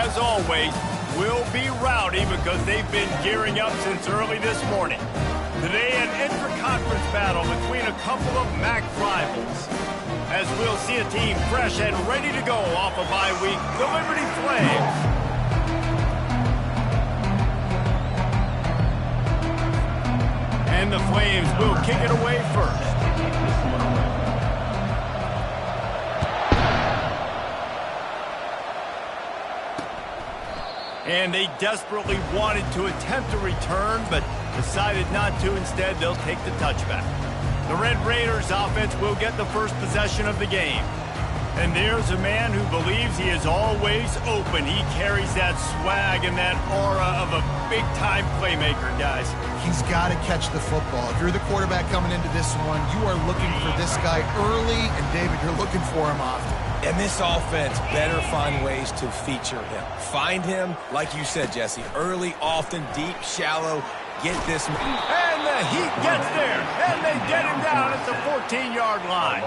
as always, will be rowdy because they've been gearing up since early this morning. Today, an intra-conference battle between a couple of MAC rivals. As we'll see a team fresh and ready to go off a bye week, the Liberty Flames. And the Flames will kick it away first. And they desperately wanted to attempt a return, but decided not to. Instead, they'll take the touchback. The Red Raiders offense will get the first possession of the game. And there's a man who believes he is always open. He carries that swag and that aura of a big-time playmaker, guys. He's got to catch the football. If you're the quarterback coming into this one, you are looking for this guy early, and David, you're looking for him often. And this offense better find ways to feature him. Find him, like you said, Jesse, early, often, deep, shallow. Get this. And the Heat gets there, and they get him down at the 14-yard line.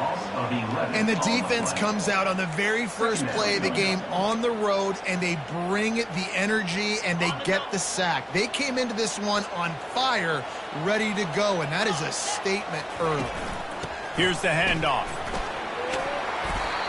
And the defense comes out on the very first play of the game on the road, and they bring the energy, and they get the sack. They came into this one on fire, ready to go, and that is a statement early. Here's the handoff.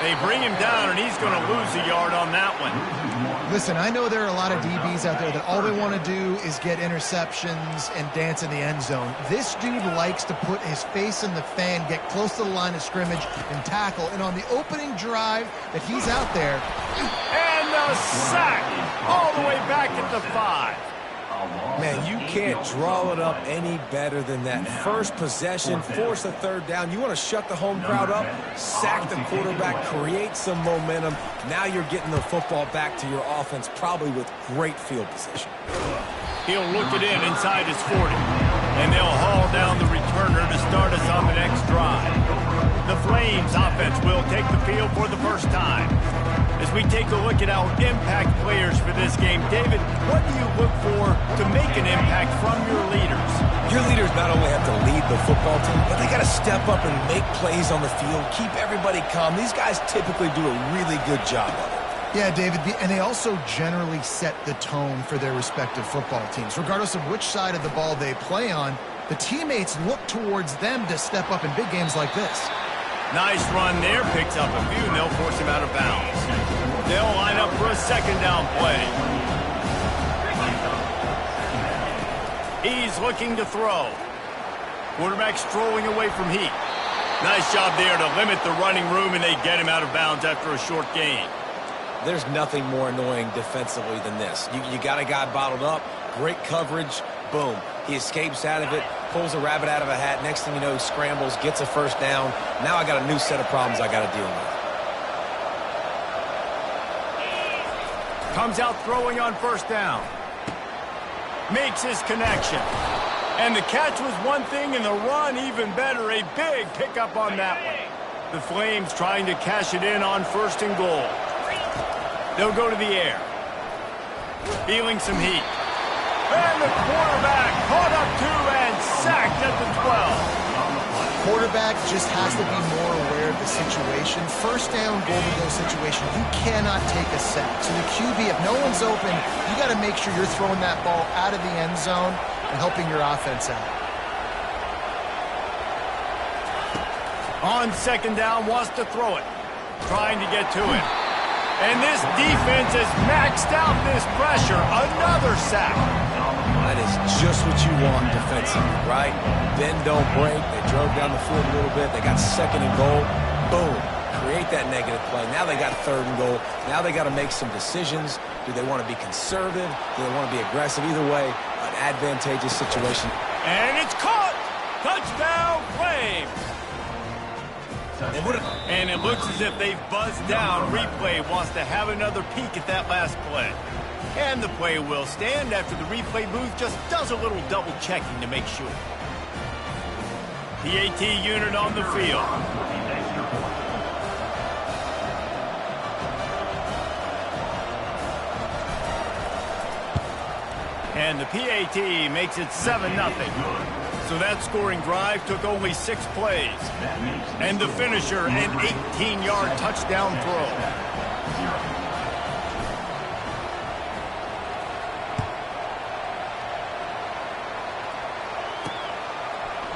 They bring him down, and he's going to lose a yard on that one. Listen, I know there are a lot of DBs out there that all they want to do is get interceptions and dance in the end zone. This dude likes to put his face in the fan, get close to the line of scrimmage, and tackle. And on the opening drive that he's out there. And a sack all the way back at the 5. Man, you can't draw it up any better than that. First possession, force a third down. You want to shut the home crowd up, sack the quarterback, create some momentum. Now you're getting the football back to your offense, probably with great field position. He'll look it in inside his 40. And they'll haul down the returner to start us on the next drive. The Flames offense will take the field for the first time. As we take a look at our impact players for this game, David, what do you look for to make an impact from your leaders? Your leaders not only have to lead the football team, but they got to step up and make plays on the field, keep everybody calm. These guys typically do a really good job of it. Yeah, David, and they also generally set the tone for their respective football teams. Regardless of which side of the ball they play on, the teammates look towards them to step up in big games like this. Nice run there, picks up a few, and they'll force him out of bounds. They'll line up for a second down play. He's looking to throw. Quarterback strolling away from Heat. Nice job there to limit the running room, and they get him out of bounds after a short gain. There's nothing more annoying defensively than this. You got a guy bottled up, great coverage, boom. He escapes out of it, pulls a rabbit out of a hat. Next thing you know, he scrambles, gets a first down. Now I got a new set of problems I got to deal with. Comes out throwing on first down. Makes his connection. And the catch was one thing, and the run even better. A big pickup on that one. The Flames trying to cash it in on first and goal. They'll go to the air. Feeling some heat. And the quarterback caught up to and sacked at the 12. Quarterback just has to be more aware of the situation. First down, goal-to-go situation, you cannot take a sack. So the QB, if no one's open, you got to make sure you're throwing that ball out of the end zone and helping your offense out. On second down, wants to throw it. Trying to get to it. And this defense has maxed out this pressure. Another sack. That is just what you want defensively, right? Bend, don't break. They drove down the field a little bit. They got second and goal. Boom. Create that negative play. Now they got third and goal. Now they got to make some decisions. Do they want to be conservative? Do they want to be aggressive? Either way, an advantageous situation. And it's caught. Touchdown, Flames. And it looks as if they've buzzed down. Replay wants to have another peek at that last play. And the play will stand after the replay booth just does a little double checking to make sure. PAT unit on the field. And the PAT makes it 7-0. So that scoring drive took only 6 plays. And the finisher, an 18-yard touchdown throw.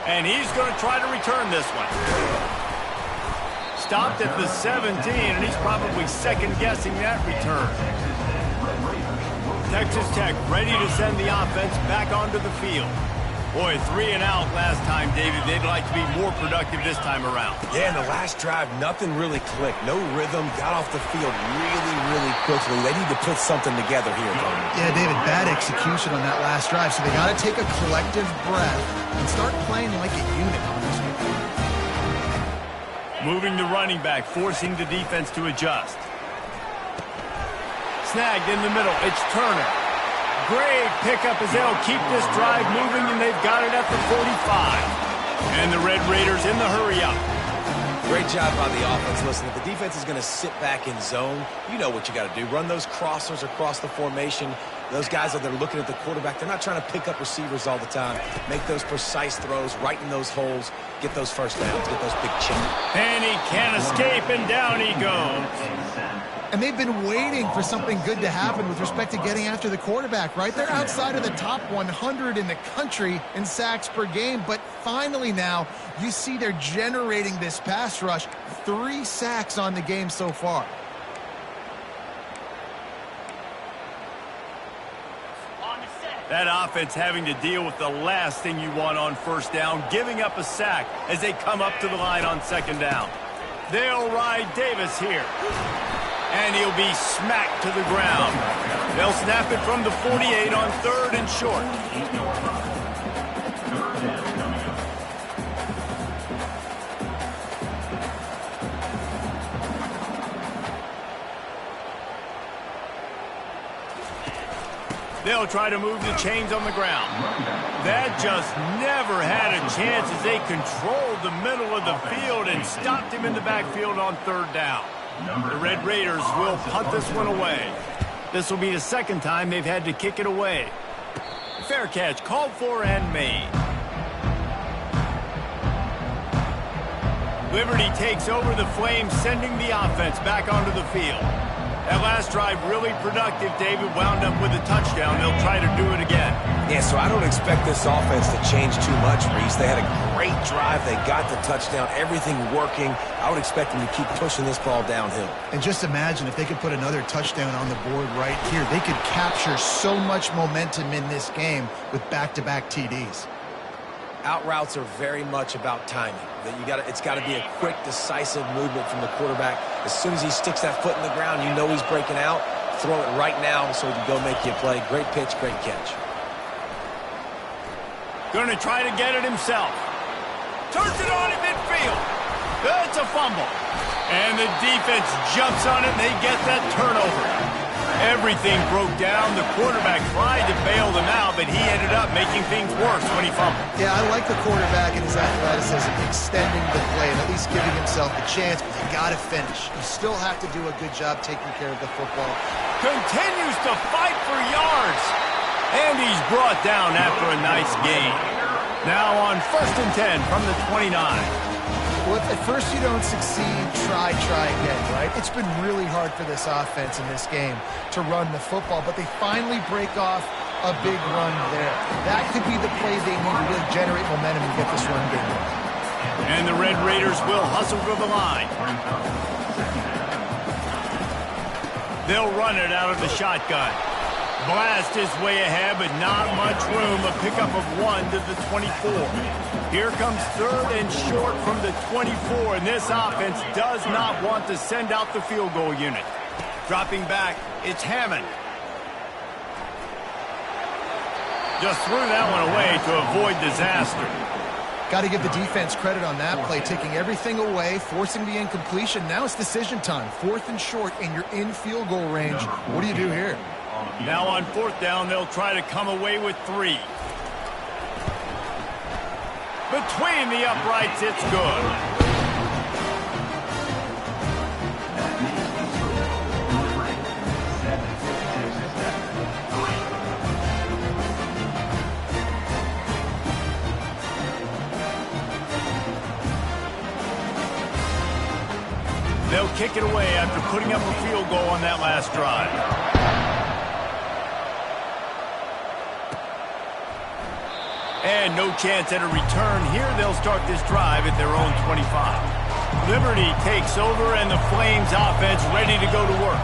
And he's going to try to return this one. Stopped at the 17, and he's probably second-guessing that return. Texas Tech ready to send the offense back onto the field. Boy, 3 and out last time, David. They'd like to be more productive this time around. Yeah, in the last drive, nothing really clicked. No rhythm, got off the field really quickly. They need to put something together here, Tony. Yeah, David, bad execution on that last drive, so they got to take a collective breath and start playing like a unit on this one. Moving the running back, forcing the defense to adjust. Snagged in the middle. It's Turner. Great pickup as they'll keep this drive moving, and they've got it at the 45. And the Red Raiders in the hurry-up. Great job by the offense. Listen, if the defense is going to sit back in zone, you know what you got to do. Run those crossers across the formation. Those guys that are looking at the quarterback, they're not trying to pick up receivers all the time. Make those precise throws, right in those holes, get those first downs, get those big chips. And he can't escape, and down he goes. And they've been waiting for something good to happen with respect to getting after the quarterback, right? They're outside of the top 100 in the country in sacks per game, but finally now you see they're generating this pass rush. 3 sacks on the game so far. That offense having to deal with the last thing you want on first down, giving up a sack as they come up to the line on second down. They'll ride Davis here. And he'll be smacked to the ground. They'll snap it from the 48 on 3rd and short. They'll try to move the chains on the ground. That just never had a chance as they controlled the middle of the field and stopped him in the backfield on 3rd down. The Red Raiders will punt this one away. This will be the 2nd time they've had to kick it away. Fair catch called for and made. Liberty takes over the Flames, sending the offense back onto the field. That last drive really productive, David, wound up with a touchdown. They'll try to do it again. Yeah, so I don't expect this offense to change too much, Reese. They had a great drive. They got the touchdown, everything working. I would expect them to keep pushing this ball downhill. And just imagine if they could put another touchdown on the board right here. They could capture so much momentum in this game with back-to-back TDs. Out routes are very much about timing. It's got to be a quick, decisive movement from the quarterback. As soon as he sticks that foot in the ground, you know he's breaking out. Throw it right now so he can go make you a play. Great pitch, great catch. Going to try to get it himself. Turns it on in midfield. That's a fumble. And the defense jumps on it, and they get that turnover. Everything broke down. The quarterback tried to bail them out, but he ended up making things worse when he fumbled. Yeah, I like the quarterback and his athleticism, extending the play and at least giving himself a chance, but you got to finish. You still have to do a good job taking care of the football. Continues to fight for yards. And he's brought down after a nice gain. Now on 1st and 10 from the 29. Well, if at first you don't succeed, try again, right? It's been really hard for this offense in this game to run the football, but they finally break off a big run there. That could be the play they need to really generate momentum and get this run game going. And the Red Raiders will hustle to the line. They'll run it out of the shotgun. Blast his way ahead, but not much room. A pickup of 1 to the 24. Here comes 3rd and short from the 24, and this offense does not want to send out the field goal unit. Dropping back, it's Hammond. Just threw that one away to avoid disaster. Got to give the defense credit on that play, taking everything away, forcing the incompletion. Now it's decision time. 4th and short, and you're in field goal range. What do you do here? Now on 4th down, they'll try to come away with 3. Between the uprights, it's good. They'll kick it away after putting up a field goal on that last drive. And no chance at a return here. They'll start this drive at their own 25. Liberty takes over, and the Flames offense ready to go to work.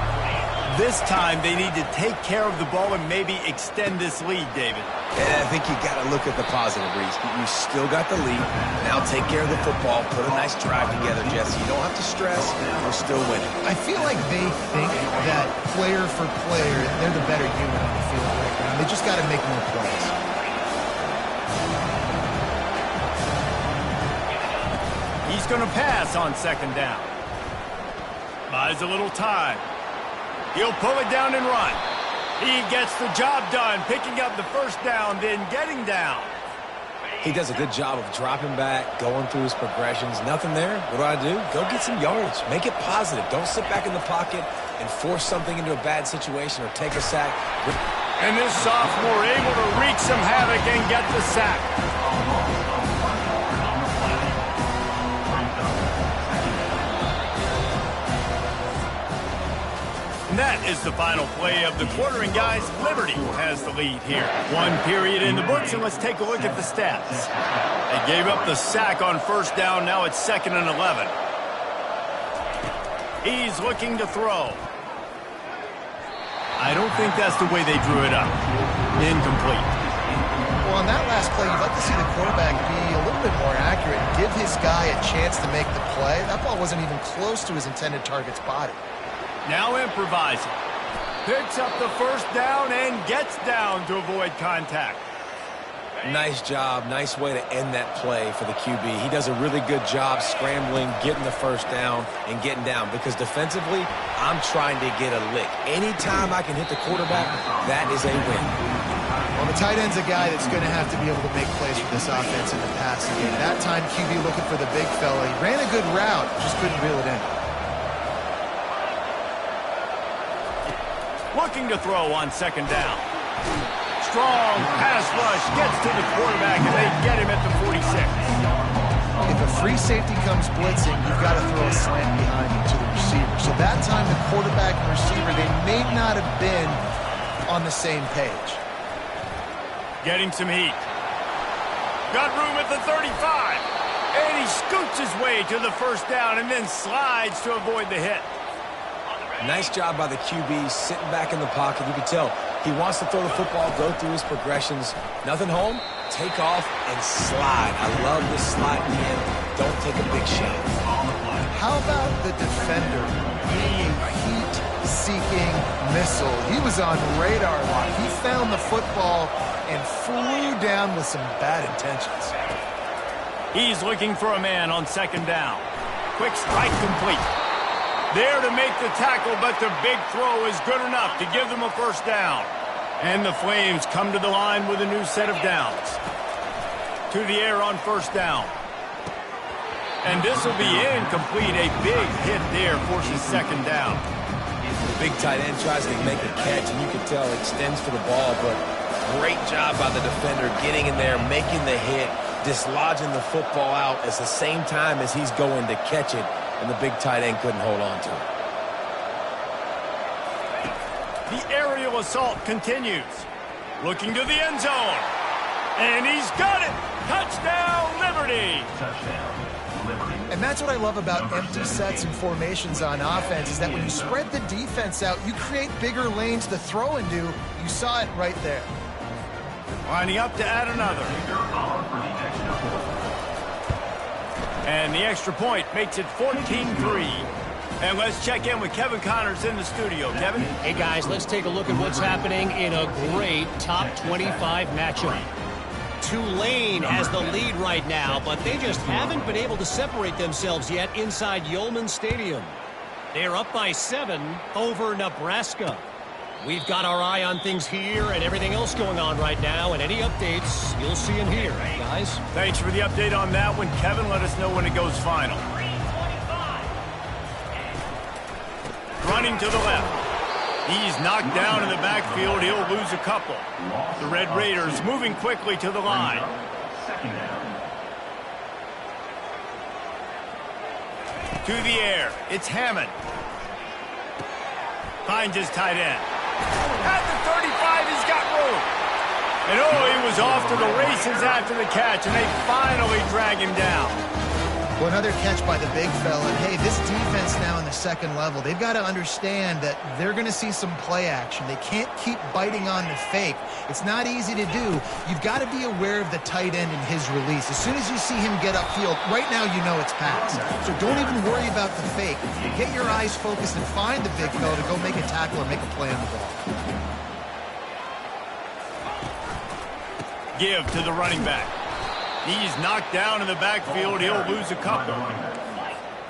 This time, they need to take care of the ball and maybe extend this lead, David. And I think you got to look at the positive, Reese. You still got the lead. Now take care of the football. Put a nice drive together, Jesse. You don't have to stress. We're still winning. I feel like they think that player for player, they're the better unit on the field right now. They just got to make more plays. He's going to pass on second down. Buys a little time. He'll pull it down and run. He gets the job done, picking up the first down, then getting down. He does a good job of dropping back, going through his progressions. Nothing there. What do? Go get some yards. Make it positive. Don't sit back in the pocket and force something into a bad situation or take a sack. And this sophomore able to wreak some havoc and get the sack. And that is the final play of the quarter. And guys, Liberty has the lead here. One period in the books, and let's take a look at the stats. They gave up the sack on first down. Now it's 2nd and 11. He's looking to throw. I don't think that's the way they drew it up. Incomplete. Well, on that last play, you'd like to see the quarterback be a little bit more accurate and give his guy a chance to make the play. That ball wasn't even close to his intended target's body. Now improvising. Picks up the first down and gets down to avoid contact. Nice job. Nice way to end that play for the QB. He does a really good job scrambling, getting the first down, and getting down. Because defensively, I'm trying to get a lick. Anytime I can hit the quarterback, that is a win. Well, the tight end's a guy that's going to have to be able to make plays for this offense in the passing game. That time, QB looking for the big fella. He ran a good route, just couldn't reel it in. Looking to throw on second down. Strong pass rush gets to the quarterback, and they get him at the 46. If a free safety comes blitzing, you've got to throw a slant behind him to the receiver. So that time, the quarterback and receiver, they may not have been on the same page. Getting some heat. Got room at the 35. And he scoots his way to the first down and then slides to avoid the hit. Nice job by the QB, sitting back in the pocket. You can tell he wants to throw the football, go through his progressions. Nothing home, take off, and slide. I love this slide at the end. Don't take a big shot. How about the defender being a heat-seeking missile? He was on radar lock. He found the football and flew down with some bad intentions. He's looking for a man on second down. Quick strike complete. There to make the tackle, but the big throw is good enough to give them a first down. And the Flames come to the line with a new set of downs. To the air on first down. And this will be incomplete. A big hit there forces second down. The big tight end tries to make a catch, and you can tell extends for the ball, but great job by the defender getting in there, making the hit, dislodging the football out at the same time as he's going to catch it. And the big tight end couldn't hold on to it. The aerial assault continues. Looking to the end zone. And he's got it. Touchdown, Liberty. And that's what I love about empty sets and formations on offense is that when you spread the defense out, you create bigger lanes to throw into. You saw it right there. Lining up to add another. And the extra point makes it 14-3. And let's check in with Kevin Connors in the studio. Kevin? Hey, guys, let's take a look at what's happening in a great top 25 matchup. Tulane has the lead right now, but they just haven't been able to separate themselves yet inside Yulman Stadium. They're up by 7 over Nebraska. We've got our eye on things here and everything else going on right now, and any updates you'll see in here, guys. Thanks for the update on that one, Kevin. Let us know when it goes final. Running to the left. He's knocked down in the backfield. He'll lose a couple. The Red Raiders moving quickly to the line. To the air. It's Hammond. Finds his tight end. At the 35, he's got room. And oh, he was off to the races after the catch, and they finally drag him down. Well, another catch by the big fella. And hey, this defense now in the second level, they've got to understand that they're going to see some play action. They can't keep biting on the fake. It's not easy to do. You've got to be aware of the tight end and his release. As soon as you see him get upfield, right now you know it's pass. So don't even worry about the fake. Get your eyes focused and find the big fella to go make a tackle or make a play on the ball. Give to the running back. He's knocked down in the backfield. He'll lose a couple.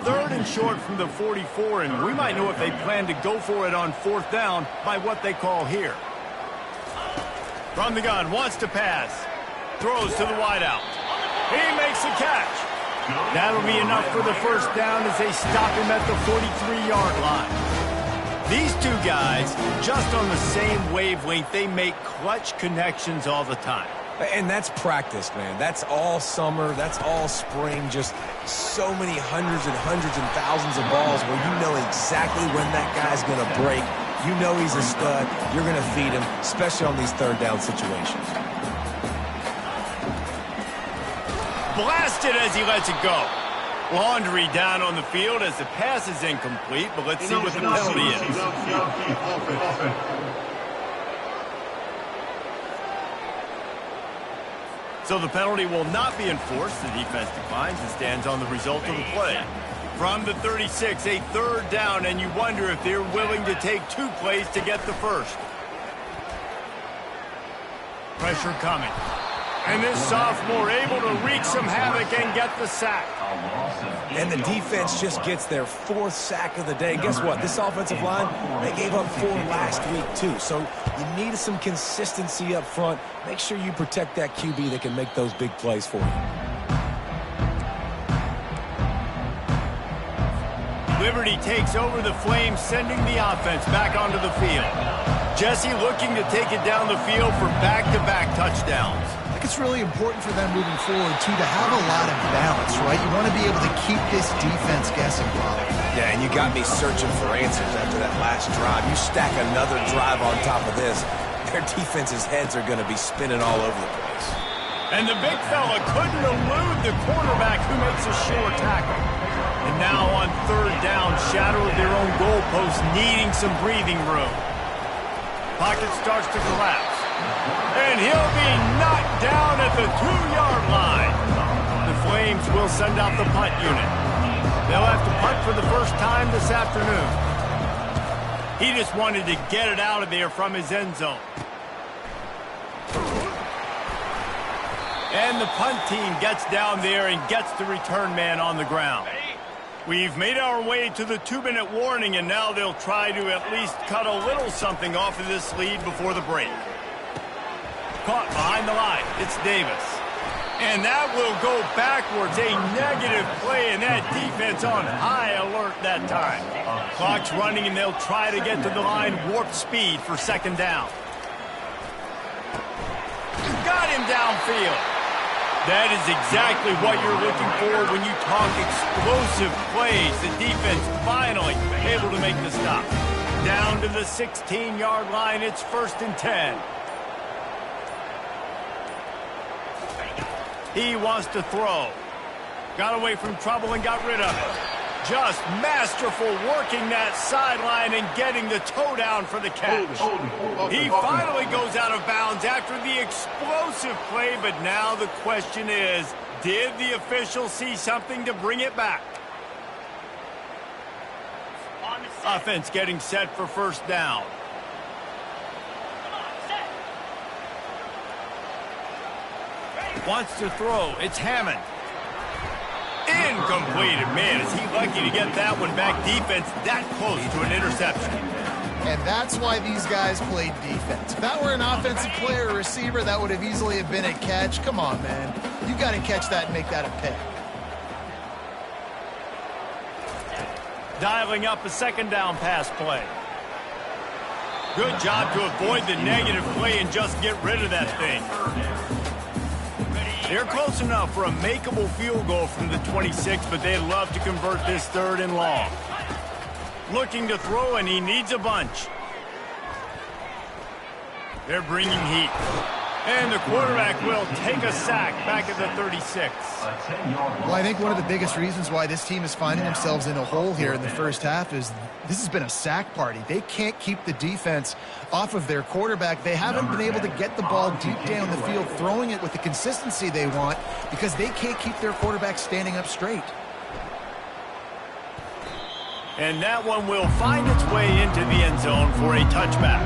Third and short from the 44, and we might know if they plan to go for it on fourth down by what they call here. From the gun, wants to pass. Throws to the wideout. He makes the catch. That'll be enough for the first down as they stop him at the 43-yard line. These two guys, just on the same wavelength, they make clutch connections all the time. And that's practice, man. That's all summer. That's all spring. Just so many hundreds and thousands of balls where you know exactly when that guy's going to break. You know he's a stud. You're going to feed him, especially on these third down situations. Blasted as he lets it go. Laundry down on the field as the pass is incomplete, but let's see what the penalty is. So the penalty will not be enforced. The defense declines and stands on the result of the play. From the 36, a third down, and you wonder if they're willing to take two plays to get the first. Pressure coming. And this sophomore able to wreak some havoc and get the sack. And the defense just gets their fourth sack of the day. Guess what? This offensive line, they gave up 4 last week too. So you need some consistency up front. Make sure you protect that QB that can make those big plays for you. Liberty takes over the Flames, sending the offense back onto the field. Jesse looking to take it down the field for back-to-back touchdowns. It's really important for them moving forward, too, to have a lot of balance, right? You want to be able to keep this defense guessing, Bob. Yeah, and you got me searching for answers after that last drive. You stack another drive on top of this, their defense's heads are going to be spinning all over the place. And the big fella couldn't elude the quarterback who makes a sure tackle. And now on third down, shadow of their own goalpost, needing some breathing room. Pocket starts to collapse. And he'll be knocked down at the 2-yard line. The Flames will send out the punt unit. They'll have to punt for the first time this afternoon. He just wanted to get it out of there from his end zone. And the punt team gets down there and gets the return man on the ground. We've made our way to the 2-minute warning, and now they'll try to at least cut a little something off of this lead before the break. Caught behind the line. It's Davis. And that will go backwards. A negative play, and that defense on high alert that time. Clock's running, and they'll try to get to the line warp speed for second down. Got him downfield. That is exactly what you're looking for when you talk explosive plays. The defense finally able to make the stop. Down to the 16-yard line. It's 1st and 10. He wants to throw. Got away from trouble and got rid of it. Just masterful working that sideline and getting the toe down for the catch. He finally goes out of bounds after the explosive play, but now the question is, did the official see something to bring it back? Offense getting set for first down. Wants to throw. It's Hammond. Incomplete. Man, is he lucky to get that one back. Defense that close to an interception. And that's why these guys played defense. If that were an offensive player or receiver, that would have easily have been a catch. Come on, man. You got to catch that and make that a pick. Dialing up a second down pass play. Good job to avoid the negative play and just get rid of that thing. They're close enough for a makeable field goal from the 26, but they'd love to convert this 3rd and long. Looking to throw, and he needs a bunch. They're bringing heat. And the quarterback will take a sack back at the 36. Well, I think one of the biggest reasons why this team is finding themselves in a hole here in the first half is this has been a sack party. They can't keep the defense off of their quarterback. They haven't been able to get the ball deep down the field, throwing it with the consistency they want because they can't keep their quarterback standing up straight. And that one will find its way into the end zone for a touchback.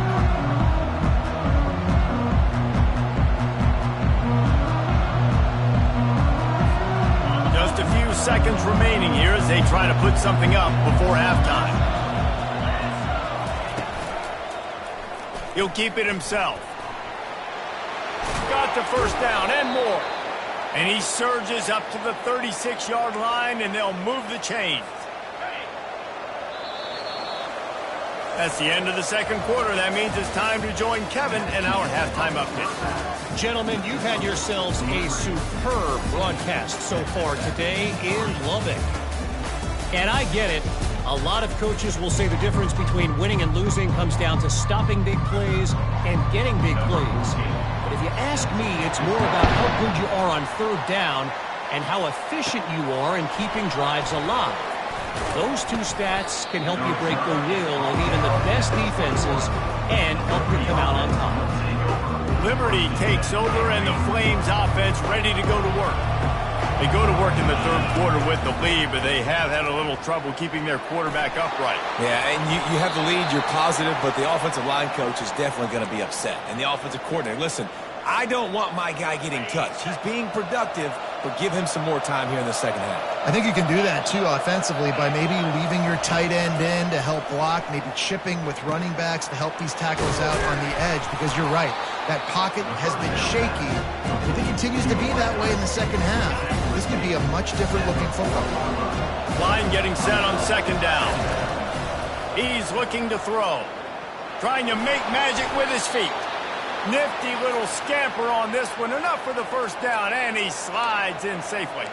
Just a few seconds remaining here as they try to put something up before halftime. He'll keep it himself. Got the first down and more. And he surges up to the 36-yard line, and they'll move the chains. That's the end of the second quarter. That means it's time to join Kevin in our halftime update. Gentlemen, you've had yourselves a superb broadcast so far today in Lubbock. And I get it. A lot of coaches will say the difference between winning and losing comes down to stopping big plays and getting big plays. But if you ask me, it's more about how good you are on third down and how efficient you are in keeping drives alive. Those two stats can help you break the will of even the best defenses and help you come out on top. Liberty takes over, and the Flames offense ready to go to work. They go to work in the third quarter with the lead, but they have had a little trouble keeping their quarterback upright. Yeah, and you have the lead, you're positive, but the offensive line coach is definitely going to be upset. And the offensive coordinator, listen, I don't want my guy getting touched. He's being productive, but give him some more time here in the second half. I think you can do that, too, offensively, by maybe leaving your tight end in to help block, maybe chipping with running backs to help these tackles out on the edge, because you're right. That pocket has been shaky. If it continues to be that way in the second half, this could be a much different-looking football. Line getting set on second down. He's looking to throw. Trying to make magic with his feet. Nifty little scamper on this one. Enough for the first down, and he slides in safely.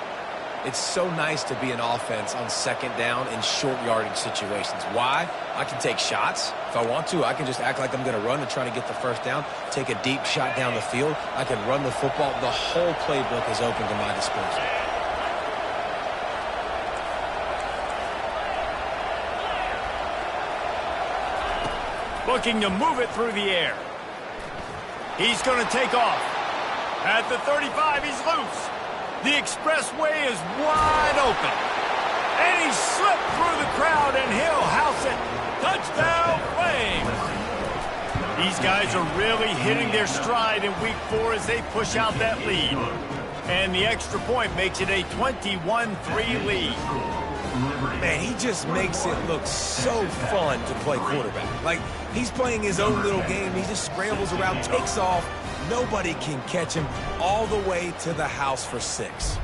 It's so nice to be an offense on second down in short yardage situations. Why? I can take shots. If I want to, I can just act like I'm going to run and try to get the first down, take a deep shot down the field. I can run the football. The whole playbook is open to my disposal. Looking to move it through the air. He's going to take off. At the 35, he's loose. The expressway is wide open. And he slipped through the crowd, and he'll house it. Touchdown, Flames! These guys are really hitting their stride in Week 4 as they push out that lead. And the extra point makes it a 21-3 lead. Man, he just makes it look so fun to play quarterback. Like, he's playing his own little game. He just scrambles around, takes off. Nobody can catch him all the way to the house for 6.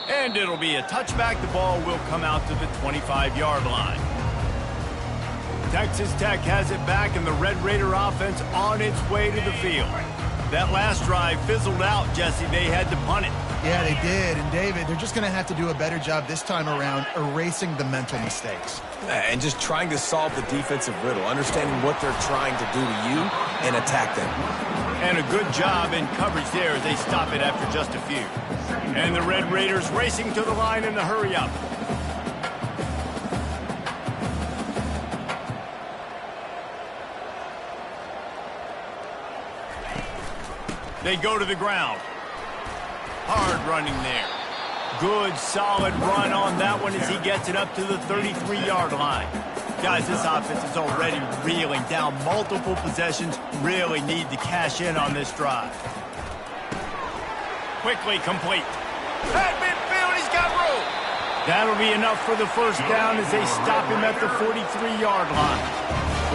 And it'll be a touchback. The ball will come out to the 25-yard line. Texas Tech has it back, and the Red Raider offense on its way to the field. That last drive fizzled out, Jesse. They had to punt it. Yeah, they did. And, David, they're just going to have to do a better job this time around erasing the mental mistakes. And just trying to solve the defensive riddle, understanding what they're trying to do to you and attack them. And a good job in coverage there as they stop it after just a few. And the Red Raiders racing to the line in the hurry up. They go to the ground. Hard running there. Good, solid run on that one as he gets it up to the 33-yard line. Guys, this offense is already reeling down multiple possessions. Really need to cash in on this drive. Quickly complete. At midfield, he's got room. That'll be enough for the first down as they stop him at the 43-yard line.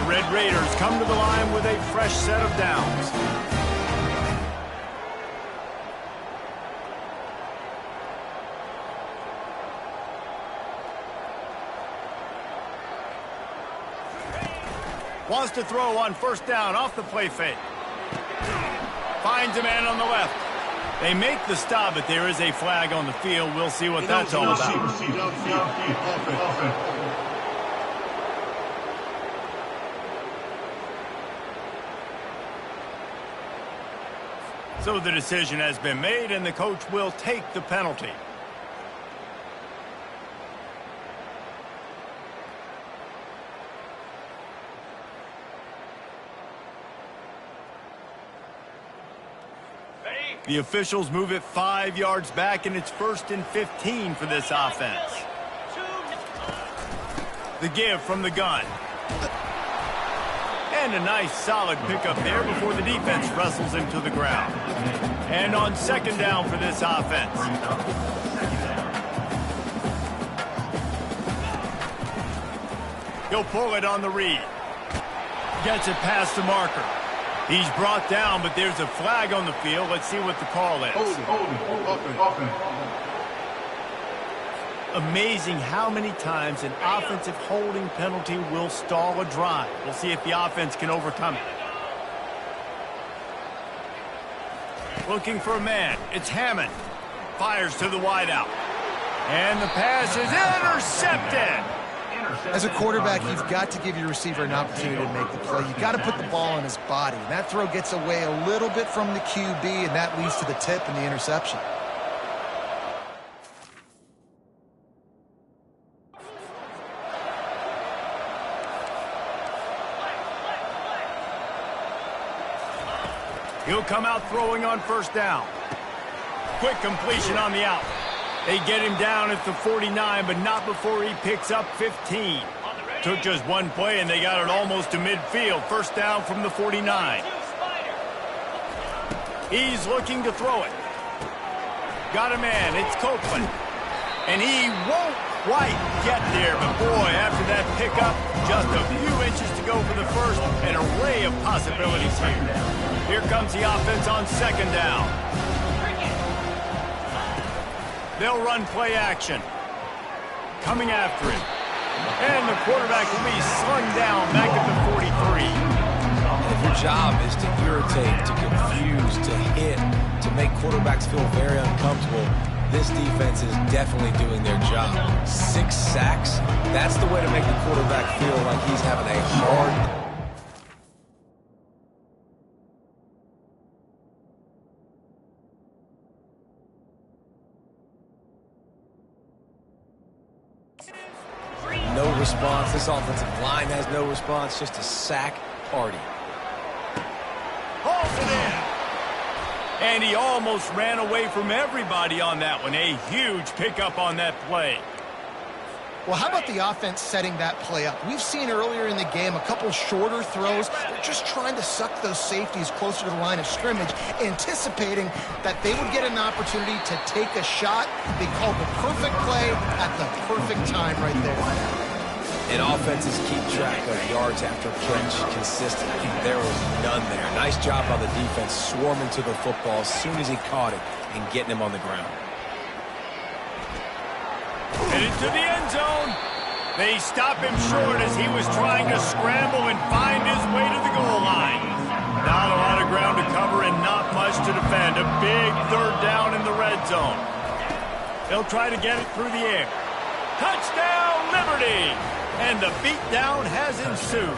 The Red Raiders come to the line with a fresh set of downs. Wants to throw on first down off the play fake. Finds a man on the left. They make the stop, but there is a flag on the field. We'll see what that's all about. So the decision has been made, and the coach will take the penalty. The officials move it 5 yards back, and it's 1st and 15 for this offense. The give from the gun. And a nice solid pickup there before the defense wrestles him to the ground. And on 2nd down for this offense. He'll pull it on the read. Gets it past the marker. He's brought down, but there's a flag on the field. Let's see what the call is. Amazing how many times an offensive holding penalty will stall a drive. We'll see if the offense can overcome it. Looking for a man. It's Hammond. Fires to the wideout. And the pass is intercepted. As a quarterback, you've got to give your receiver an opportunity to make the play. You've got to put the ball in his body. And that throw gets away a little bit from the QB, and that leads to the tip and the interception. He'll come out throwing on 1st down. Quick completion on the out. They get him down at the 49, but not before he picks up 15. Took just one play, and they got it almost to midfield. 1st down from the 49. He's looking to throw it. Got a man. It's Copeland. And he won't quite get there, but boy, after that pickup, just a few inches to go for the first. An array of possibilities here. Here comes the offense on 2nd down. They'll run play action. Coming after him. And the quarterback will be slung down back at the 43. If your job is to irritate, to confuse, to hit, to make quarterbacks feel very uncomfortable, this defense is definitely doing their job. 6 sacks, that's the way to make the quarterback feel like he's having a hard... No response. This offensive line has no response. Just a sack party. Holds it in. And he almost ran away from everybody on that one. A huge pickup on that play. Well, how about the offense setting that play up? We've seen earlier in the game a couple shorter throws. They're just trying to suck those safeties closer to the line of scrimmage, anticipating that they would get an opportunity to take a shot. They called the perfect play at the perfect time right there. And offenses keep track of yards after catch consistently. There was none there. Nice job by the defense swarming to the football as soon as he caught it and getting him on the ground. Headed to the end zone. They stop him short as he was trying to scramble and find his way to the goal line. Not a lot of ground to cover and not much to defend. A big 3rd down in the red zone. They'll try to get it through the air. Touchdown, Liberty! And the beatdown has ensued.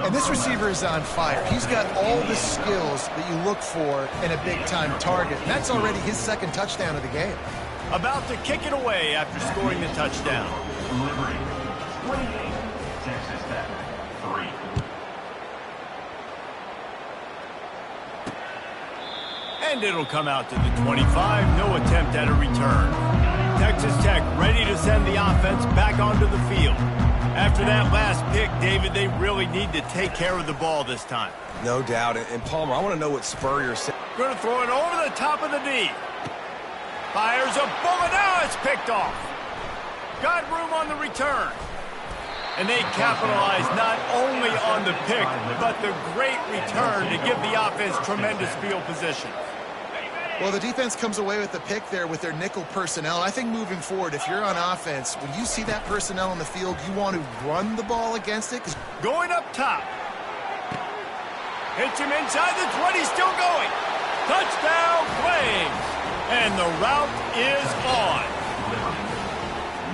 And this receiver is on fire. He's got all the skills that you look for in a big-time target. And that's already his 2nd touchdown of the game. About to kick it away after scoring the touchdown. Liberty, 28, Texas Tech, 3. And it'll come out to the 25. No attempt at a return. Texas Tech ready to send the offense back onto the field. After that last pick, David, they really need to take care of the ball this time. No doubt. And Palmer, I want to know what Spurrier said. Going to throw it over the top of the D. Fires a bullet. Now it's picked off. Got room on the return. And they capitalize not only on the pick, but the great return to give the offense tremendous field position. Well, the defense comes away with the pick there with their nickel personnel. I think moving forward, if you're on offense, when you see that personnel on the field, you want to run the ball against it. Going up top. Hits him inside the 20, still going. Touchdown, Flames. And the route is on.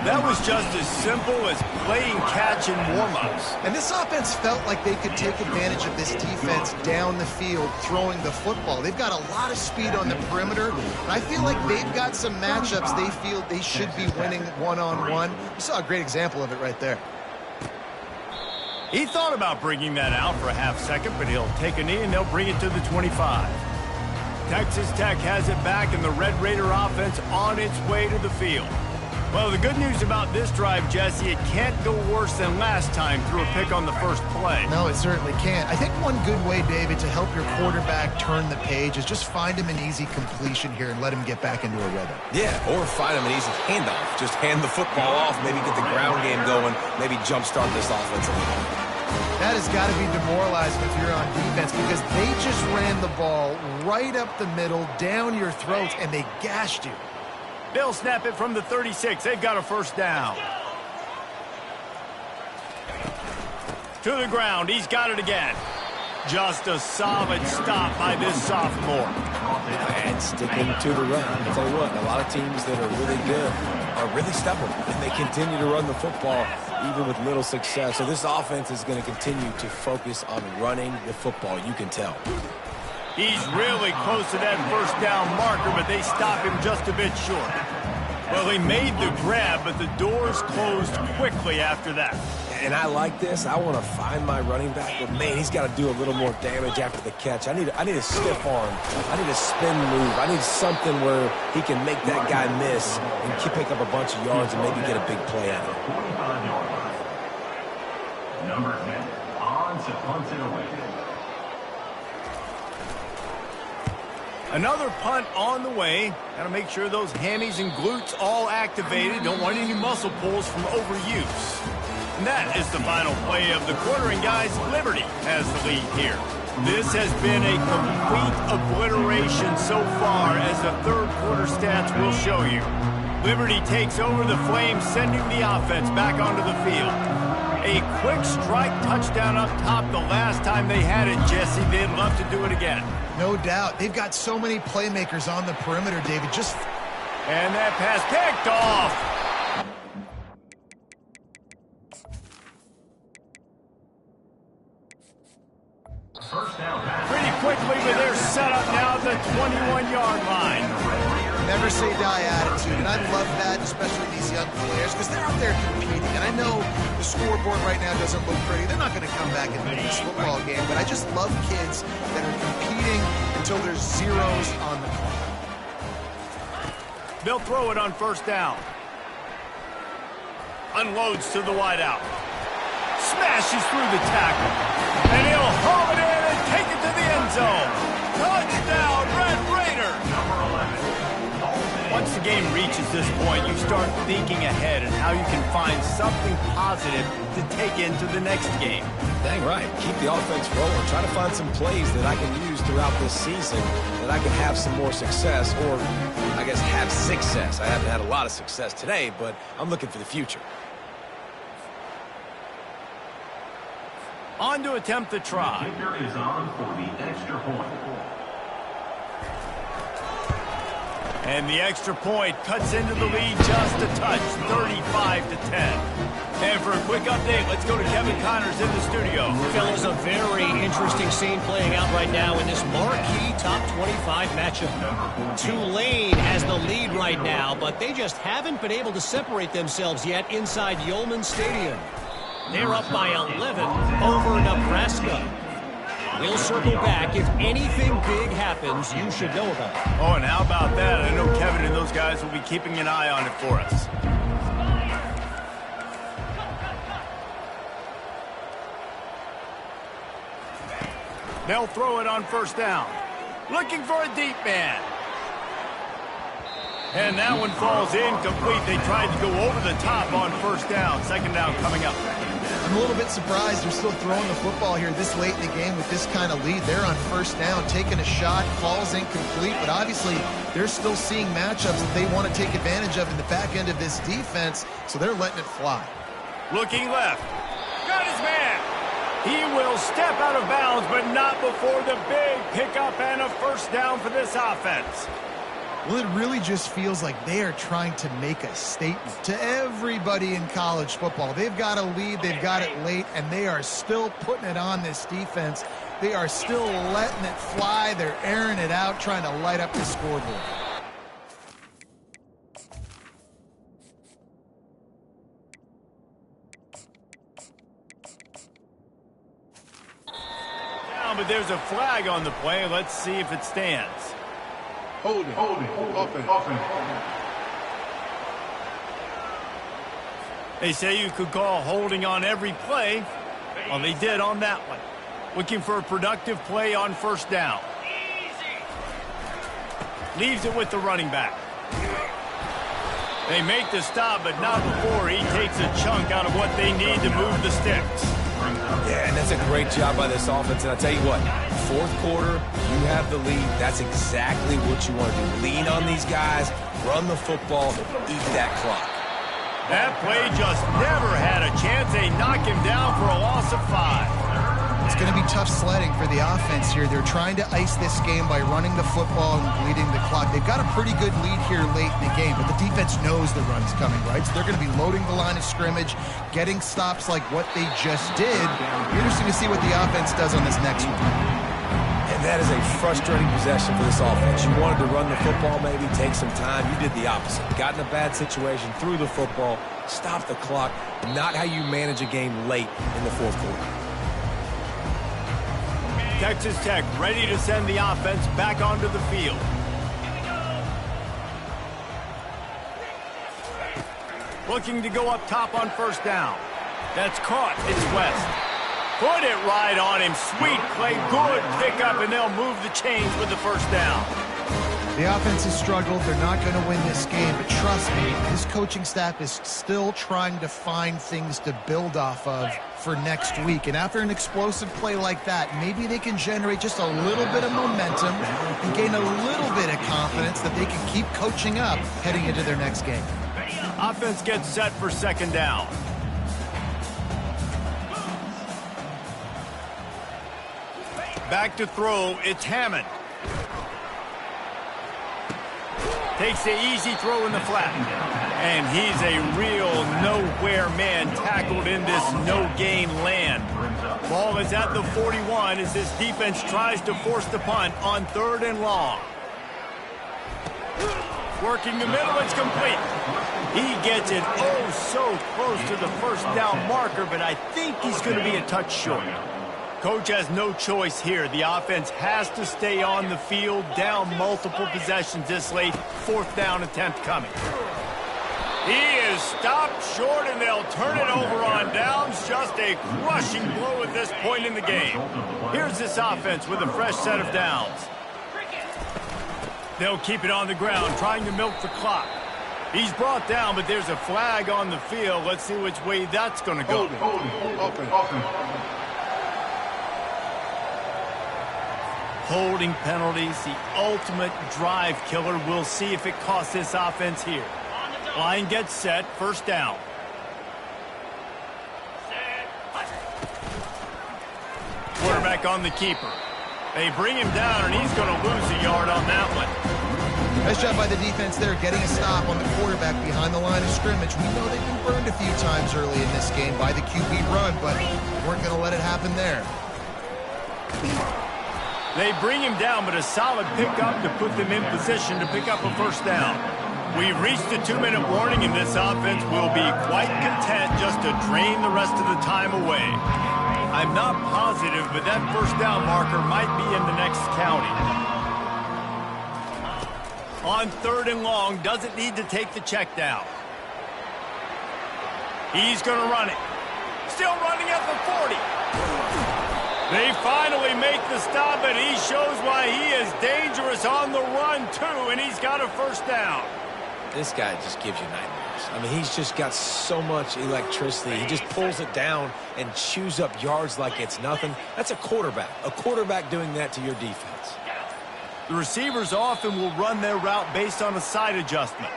That was just as simple as playing catch in warm-ups. And this offense felt like they could take advantage of this defense down the field, throwing the football. They've got a lot of speed on the perimeter, and I feel like they've got some matchups they feel they should be winning one-on-one. You saw a great example of it right there. He thought about bringing that out for a half second, but he'll take a knee and they'll bring it to the 25. Texas Tech has it back, and the Red Raider offense on its way to the field. Well, the good news about this drive, Jesse, it can't go worse than last time through a pick on the first play. No, it certainly can't. I think one good way, David, to help your quarterback turn the page is just find him an easy completion here and let him get back into a rhythm. Yeah, or find him an easy handoff. Just hand the football off, maybe get the ground game going, maybe jumpstart this offense a little. That has got to be demoralizing if you're on defense, because they just ran the ball right up the middle, down your throats, and they gashed you. They'll snap it from the 36. They've got a first down. To the ground. He's got it again. Just a solid stop by this sophomore. And sticking to the run. I'll tell you what, a lot of teams that are really good are really stubborn, and they continue to run the football even with little success. So this offense is going to continue to focus on running the football. You can tell. He's really close to that first down marker, but they stop him just a bit short. Well, he made the grab, but the doors closed quickly after that. And I like this. I want to find my running back, but man, he's got to do a little more damage after the catch. I need a stiff arm. I need a spin move. I need something where he can make that guy miss and pick up a bunch of yards and maybe get a big play out of it. 45 yard line. Number 10, on to punt it away. Another punt on the way. Got to make sure those hammies and glutes all activated. Don't want any muscle pulls from overuse. And that is the final play of the quarter. And guys, Liberty has the lead here. This has been a complete obliteration so far, as the third quarter stats will show you. Liberty takes over the Flames, sending the offense back onto the field. A quick strike touchdown up top the last time they had it, Jesse. They'd love to do it again. No doubt. They've got so many playmakers on the perimeter, David. And that pass picked off. First down pass. Pretty quickly, but they're set up now at the 21-yard line. Never say die attitude, and I love that, especially these young players, because they're out there competing. And I know the scoreboard right now doesn't look pretty. They're not going to come back and win this football game, but I just love kids that are competing until there's zeros on the clock. They'll throw it on first down. Unloads to the wideout. Smashes through the tackle. And he'll haul it in and take it to the end zone. Touchdown, Red Raider! Number 11. Once the game reaches this point, you start thinking ahead and how you can find something positive to take into the next game. Dang right. Keep the offense rolling. Try to find some plays that I can use throughout this season that I can have some more success, or I guess have success. I haven't had a lot of success today, but I'm looking for the future. On to attempt the try. Kicker is on for the extra point. And the extra point cuts into the lead just a touch, 35-10. And for a quick update, let's go to Kevin Connors in the studio. Fellas, a very interesting scene playing out right now in this marquee top 25 matchup. Tulane has the lead right now, but they just haven't been able to separate themselves yet inside Yulman Stadium. They're up by 11 over Nebraska. We'll circle back. If anything big happens, you should know about it. Oh, and how about that? I know Kevin and those guys will be keeping an eye on it for us. They'll throw it on first down. Looking for a deep man. And that one falls incomplete. They tried to go over the top on first down. Second down coming up. I'm a little bit surprised they're still throwing the football here this late in the game with this kind of lead. They're on first down, taking a shot, falls incomplete, but obviously they're still seeing matchups that they want to take advantage of in the back end of this defense, so they're letting it fly. Looking left. Got his man. He will step out of bounds, but not before the big pickup and a first down for this offense. Well, it really just feels like they are trying to make a statement to everybody in college football. They've got a lead, they've got it late, and they are still putting it on this defense. They are still letting it fly. They're airing it out, trying to light up the scoreboard. But there's a flag on the play. Let's see if it stands. Hold it. Offense. They say you could call holding on every play. Well, they did on that one. Looking for a productive play on first down. Leaves it with the running back. They make the stop, but not before he takes a chunk out of what they need to move the sticks. Yeah, and that's a great job by this offense. And I'll tell you what, fourth quarter, you have the lead. That's exactly what you want to do. Lean on these guys, run the football, eat that clock. That play just never had a chance. They knock him down for a loss of 5. It's going to be tough sledding for the offense here. They're trying to ice this game by running the football and bleeding the clock. They've got a pretty good lead here late in the game, but the defense knows the run's coming, right? So they're going to be loading the line of scrimmage, getting stops like what they just did. Interesting to see what the offense does on this next one. And that is a frustrating possession for this offense. You wanted to run the football, maybe take some time. You did the opposite. Got in a bad situation, threw the football, stopped the clock. Not how you manage a game late in the fourth quarter. Texas Tech ready to send the offense back onto the field. Looking to go up top on first down. That's caught. It's West. Put it right on him. Sweet play. Good pickup, and they'll move the chains with the first down. The offense has struggled. They're not going to win this game, but trust me, this coaching staff is still trying to find things to build off of for next week. And after an explosive play like that, maybe they can generate just a little bit of momentum and gain a little bit of confidence that they can keep coaching up heading into their next game. Offense gets set for second down. Back to throw. It's Hammond. Takes the easy throw in the flat. And he's a real nowhere man tackled in this no-gain land. Ball is at the 41 as this defense tries to force the punt on 3rd and long. Working the middle, it's complete. He gets it so close to the first down marker, but I think he's going to be a touch short. Coach has no choice here. The offense has to stay on the field, down multiple possessions this late. 4th down attempt coming. He is stopped short, and they'll turn it over on downs. Just a crushing blow at this point in the game. Here's this offense with a fresh set of downs. They'll keep it on the ground, trying to milk the clock. He's brought down, but there's a flag on the field. Let's see which way that's going to go. Holding penalties, the ultimate drive killer. We'll see if it costs this offense here. Line gets set, first down. Quarterback on the keeper. They bring him down, and he's going to lose a yard on that one. Nice job by the defense there, getting a stop on the quarterback behind the line of scrimmage. We know they've been burned a few times early in this game by the QB run, but weren't going to let it happen there. They bring him down, but a solid pickup to put them in position to pick up a first down. We've reached the 2-minute warning, and this offense will be quite content just to drain the rest of the time away. I'm not positive, but that first down marker might be in the next county. On 3rd and long, doesn't need to take the check down. He's going to run it. Still running at the 40. They finally make the stop, and he shows why he is dangerous on the run, too, and he's got a first down. This guy just gives you nightmares. I mean, he's just got so much electricity. He just pulls it down and chews up yards like it's nothing. That's a quarterback. A quarterback doing that to your defense. The receivers often will run their route based on a side adjustment.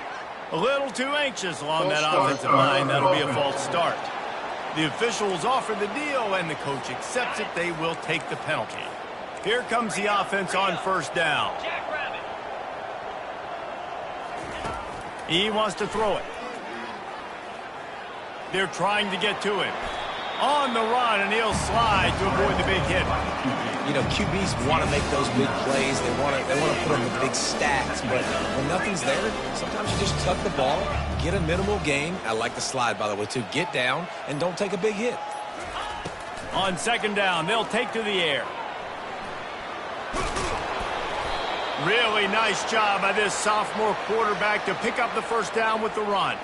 A little too anxious along that offensive line. That'll be a false start. The officials offer the deal, and the coach accepts it. They will take the penalty. Here comes the offense on first down. He wants to throw it. They're trying to get to him. On the run, and he'll slide to avoid the big hit. You know, QBs want to make those big plays. They want to put on the big stats. But when nothing's there, sometimes you just tuck the ball, get a minimal gain. I like the slide, by the way, too. Get down and don't take a big hit. On second down, they'll take to the air. Really nice job by this sophomore quarterback to pick up the first down with the run.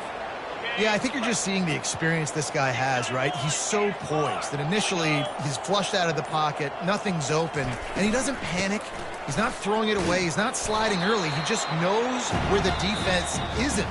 Yeah, I think you're just seeing the experience this guy has, right? He's so poised that initially he's flushed out of the pocket, nothing's open, and he doesn't panic. He's not throwing it away. He's not sliding early. He just knows where the defense isn't.